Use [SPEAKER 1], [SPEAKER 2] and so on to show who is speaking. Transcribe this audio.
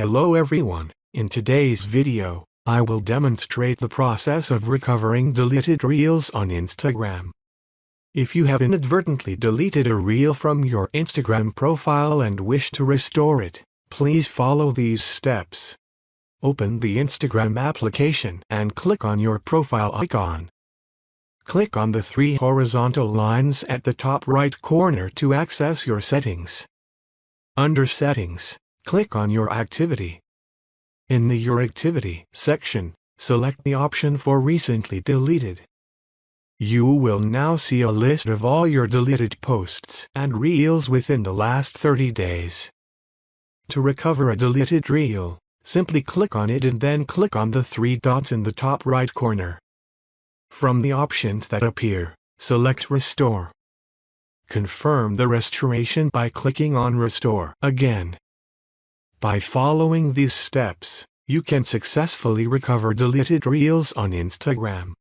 [SPEAKER 1] Hello everyone, in today's video, I will demonstrate the process of recovering deleted reels on Instagram. If you have inadvertently deleted a reel from your Instagram profile and wish to restore it, please follow these steps. Open the Instagram application and click on your profile icon. Click on the three horizontal lines at the top right corner to access your settings. Under Settings, click on your activity. In the Your Activity section, select the option for Recently Deleted. You will now see a list of all your deleted posts and reels within the last 30 days. To recover a deleted reel, simply click on it and then click on the three dots in the top right corner. From the options that appear, select Restore. Confirm the restoration by clicking on Restore again. By following these steps, you can successfully recover deleted reels on Instagram.